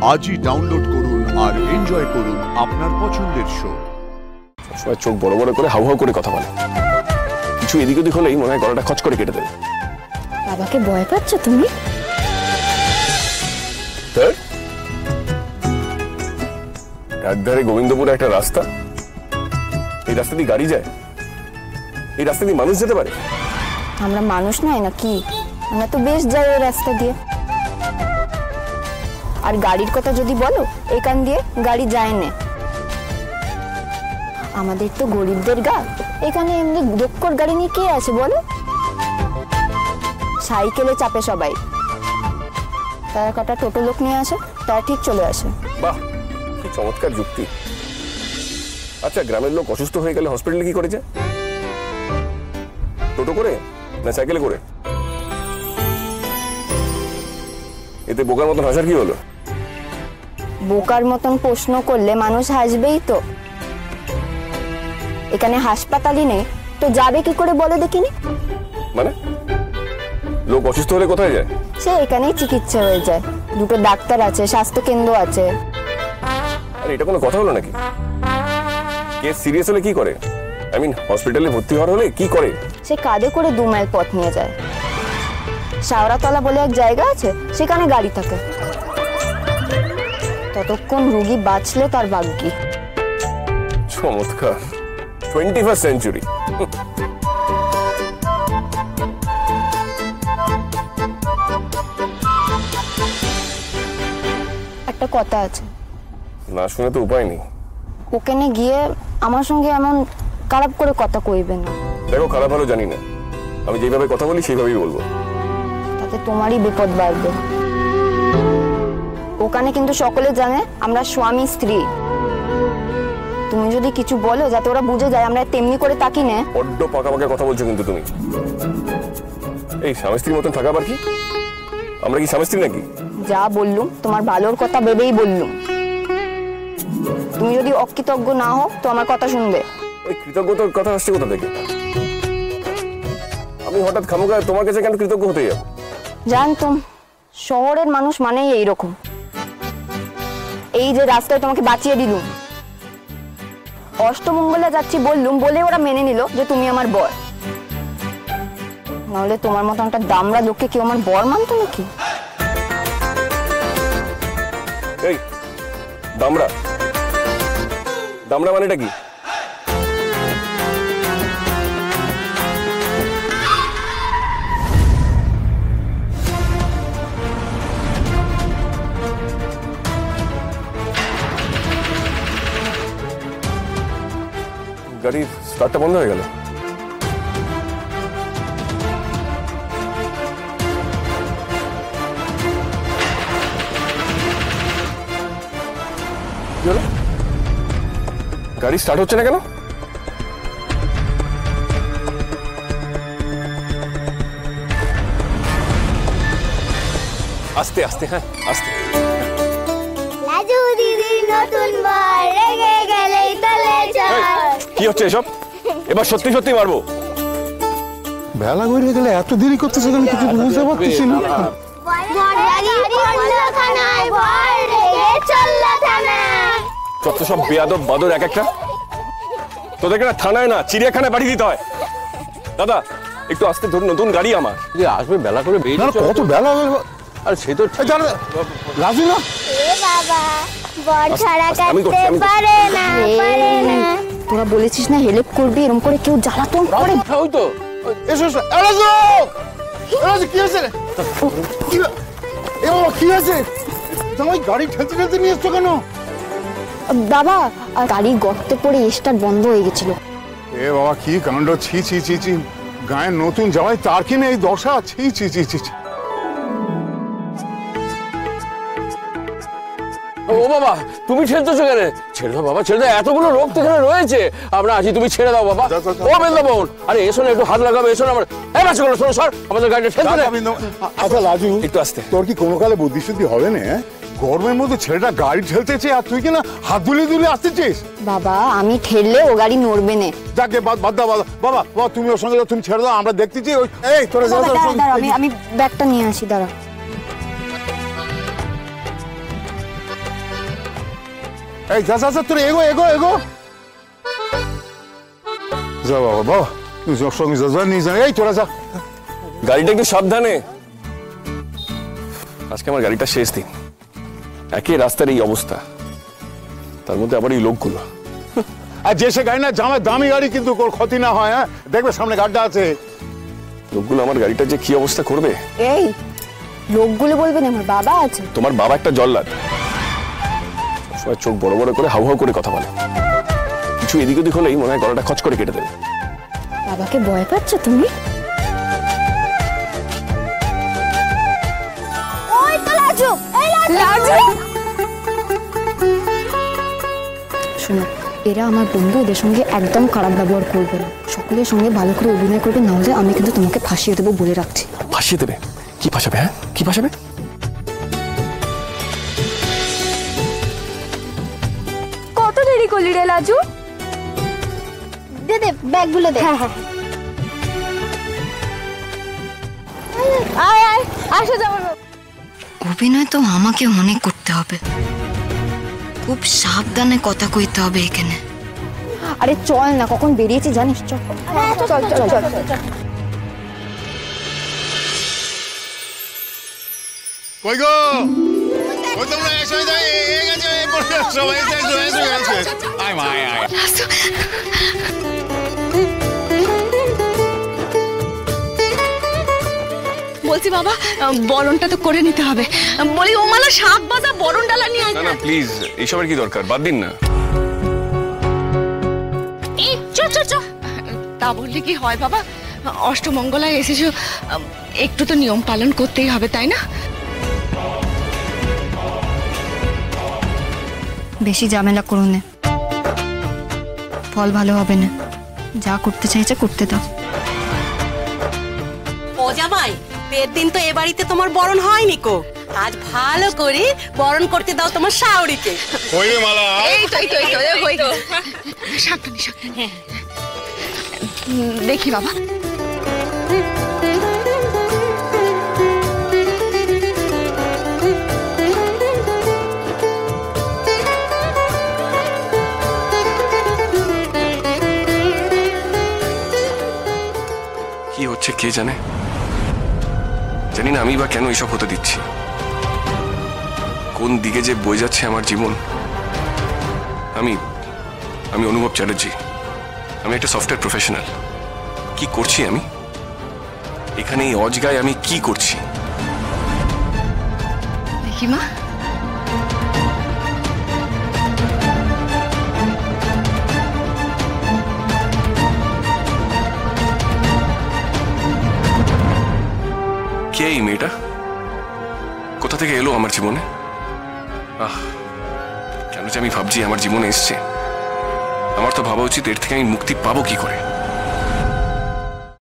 আজই ডাউনলোড করুন আর এনজয় করুন আপনার পছন্দের শো। সবসময় চোখ বড় বড় করে হাউ হাউ করে কথা বলে, কিছু এদিক ওদিক হলেই মনে হয় গলাটা খচ করে কেটে দেবে। বাবাকে ভয় পাচ্ছ তুমি? ধারে গোবিন্দপুরে একটা রাস্তা, এই রাস্তা দিয়ে গাড়ি যায়, এই রাস্তা দিয়ে মানুষ যেতে পারে? আমরা মানুষ নয় না কি? আমরা তো বেশ যাই ওই রাস্তা দিয়ে। আর গাড়ির কথা যদি বলো, এখান দিয়ে গাড়ি যায় না। আমাদের তো গরিবদের গা, এখানে এমনি দক্ষর গাড়ি নিয়ে কে আছে বলো? সাইকেলে চাপে সবাই, তারা কটা টোটো লোক নিয়ে আসে, তারা ঠিক চলে আসে। বাহ, কি চমৎকার যুক্তি। আচ্ছা, গ্রামের লোক অসুস্থ হয়ে গেলে হসপিটালে কি করে যায়? টোটো করে না সাইকেলে করে? এতে বোকার মতন হাসার কি হলো? বোকার মতন প্রশ্ন করলে মানুষ হাসবেই তো। এখানে হাসপাতালই নেই তো যাবে কি করে বলো দেখিনি? মানে লোক অসুস্থ হলে কোথায় যায়? সে এখানেই চিকিৎসা হয়ে যায়, দুটো ডাক্তার আছে, স্বাস্থ্য কেন্দ্র আছে। আরে এটা কোনো কথা হলো নাকি? কেস সিরিয়াস হলে কি করে? আই মিন হসপিটালে ভর্তি হওয়ার হলে কি করে? সে কাঁধে করে 2 মাইল পথ নিয়ে যায়। শাওরাতলা বলে এক জায়গা আছে, সেখানে গাড়ি থাকে। ততক্ষণ রোগী বাঁচলে তার ভাগ্যি। চমৎকার, 21st সেঞ্চুরি। একটা কথা আছে, না শুনে তো উপায় নেই। ওখানে গিয়ে আমার সঙ্গে এমন খারাপ করে কথা কইবে না। দেখো, খারাপ ভালো জানি না, আমি যেভাবে কথা বলি সেইভাবেই বলবো। তাতে তোমারই বিপদ বাড়বে। ওখানে কিন্তু সকলে জানে আমরা স্বামী স্ত্রী। তুমি যদি কিছু বলো যাতে ওরা বুঝে যায় আমরা তেমনি করে তাকি না। বড্ড পাকা পাকা কথা বলছো কিন্তু তুমি। এই স্বামী স্ত্রীর মতন থাকা আবার কি? আমরা কি স্বামী স্ত্রী নাকি? যা বললুম তোমার ভালোর কথা ভেবেই বললুম। তুমি যদি অকৃতজ্ঞ না হও তো আমার কথা শুনবে। এই কৃতজ্ঞতার কথা আসছে কোথা থেকে? আমি হঠাৎ খামোখা তোমার কাছে কেন কৃতজ্ঞ হতে যাব? জানতুম শহরের মানুষ মানেই এইরকম। এই যে রাস্তায় তোমাকে বাঁচিয়ে দিলুম, অষ্টমঙ্গলে যাচ্ছি বললুম বলে ওরা মেনে নিল যে তুমি আমার বর। নাহলে তোমার মতো একটা দামড়া লোককে কেউ আমার বর মানতো নাকি? এই দামড়া, দামড়া মানেটা কি? গাড়ির স্টার্টটা বন্ধ হয়ে গেল। গাড়ি স্টার্ট হচ্ছে না কেন? আস্তে আস্তে, হ্যাঁ আস্তে। কি হচ্ছে এসব? এবার সত্যি সত্যি মারবো। বেলা গড়িয়ে গেলে এত দেরি করতেছে কেন কিছু বুঝতে পারতেছি না। যত সব বেয়াদব বাদর এক একটা। তোদেরকে না থানায় না চিড়িয়াখানায় পাঠিয়ে দিতে হয়। দাদা একটু আস্তে ধরুন, নতুন গাড়ি আমার। যে আসবে বেলা করে বেরিয়ে কত বেলা হয়ে গেল। আর সে তো রাজি না। তোরা বলেছিস না হেল্প করবি, এরকম করে কেউ জ্বালাতন করে। ওই তো এসো এসো। কি হয়েছে? কি হয়েছে? তোমার গাড়ি ঠেলতে ঠেলতে নিয়ে এসছো কেন? বাবা গাড়ি গর্তে পড়ে স্টার্ট বন্ধ হয়ে গেছিল। এ বাবা কি কাণ্ড! ছি ছি ছি ছি, গায়ে নতুন জামাই তার কিনে এই দশা! ছি ছি ছি ছি। ও বাবা, তুমি ঠেলতেছো কেন? ছেড়ে দাও বাবা, ছেড়ে দাও, এতগুলো লোক তো এখানে রয়েছে। আমরা আছি, তুমি ছেড়ে দাও বাবা। ও বৃন্দাবন, আরে এসো না, একটু হাত লাগাবে, এসো না। আমার এই বাচ্চা গুলো শোনো, সর আমাদের গাড়িটা ঠেলতে না। আচ্ছা রাজু, একটু আস্তে। তোর কি কোনো কালে বুদ্ধি শুদ্ধি হবে না? গরমের মধ্যে ছেলেটা গাড়ি ঠেলতেছে আর তুই কিনা হাত দুলিয়ে দুলিয়ে আসতেছিস। বাবা আমি ঠেললে ও গাড়ি নড়বে না। যাকে বাদ দাও বাবা, বাবা তুমি ওর সঙ্গে তুমি ছেড়ে দাও, আমরা দেখতেছি। এই তোরা আমি ব্যাগটা নিয়ে আসি, দাঁড়া। এই যা যা যা, তোর এগো এগো এগো। যা বাবা বাবা, তুই সব সঙ্গে যা নিয়ে যা। এই তোরা যা। গাড়িটা একটু সাবধানে। আজকে আমার গাড়িটা শেষ দিন, একই রাস্তার এই অবস্থা, তার মধ্যে আবার এই লোকগুলো। আর যে সে গাড়ি না, জামার দামি গাড়ি, কিন্তু ওর ক্ষতি না হয়। হ্যাঁ দেখবে সামনে গাড়িটা আছে। লোকগুলো আমার গাড়িটা যে কি অবস্থা করবে। এই লোকগুলো বলবে না আমার বাবা আছে। তোমার বাবা একটা জল্লাদ, সবসময় চোখ বড় বড় করে হাউ হাউ করে কথা বলে, কিছু এদিক ওদিক হলেই মনে হয় গলাটা খচ করে কেটে দেবে। বাবাকে ভয় পাচ্ছ তুমি? ওই তো লাজু, এই লাজু। শোনো, এরা আমার বন্ধু, এদের সঙ্গে একদম খারাপ ব্যবহার করবে না, সকলের সঙ্গে ভালো করে অভিনয় করবে, না হলে আমি কিন্তু তোমাকে ফাঁসিয়ে দেবো বলে রাখছি। ফাঁসিয়ে দেবে? কি ফাঁসাবে? হ্যাঁ কি ফাঁসাবে? কত দেরি করলি রে লাজু? দে দে ব্যাগগুলো দে। হ্যাঁ হ্যাঁ আয় আয়, আসো যাবো। অভিনয় তো আমাকে অনেক করতে হবে, খুব সাবধানে কথা কইতে হবে এখানে। আরে চল না, কখন বেরিয়েছি জানিস? চল চল চল চল চল। কই গো, ওই তোমরা এসে যাই, এই গেছে এই পড়ে সবাই এসে আয় মা আয় আয়। বলছি বাবা, বরণটা তো করে নিতে হবে। বলি ও মালা শাক ভাজা বরণ ডালা নিয়ে আয়। না না প্লিজ, এইসবের কি দরকার, বাদ দিন না। এই চল চল চল। তা বললে কি হয় বাবা, অষ্টমঙ্গলায় এসেছো, একটু তো নিয়ম পালন করতেই হবে, তাই না? বেশি ঝামেলা করো না, ফল ভালো হবে না। যা করতে চাইছে করতে দাও। ও জামাই, পেট দিন তো এ বাড়িতে তোমার বরণ হয়নি কো, আজ ভালো করে বরণ করতে দাও তোমার শাওরিকে। কই রে মালা? এই তো এই তো এই তো হয়ে গেছে। সাবধানে সাবধানে। দেখি বাবা। কি হচ্ছে কে জানে, জানি না আমি বা কেন এসব হতে দিচ্ছি। কোন দিকে যে বয়ে যাচ্ছে আমার জীবন। আমি আমি অনুভব চ্যাটার্জি, আমি একটা সফটওয়্যার প্রফেশনাল। কি করছি আমি এখানে, এই অজগায় আমি কি করছি? দেখি মা। কে এই মেয়েটা, কোথা থেকে এলো আমার জীবনে? কেন যে আমি ভাবছি আমার জীবনে এসছে। আমার তো ভাবা উচিত এর থেকে আমি মুক্তি পাবো কি করে।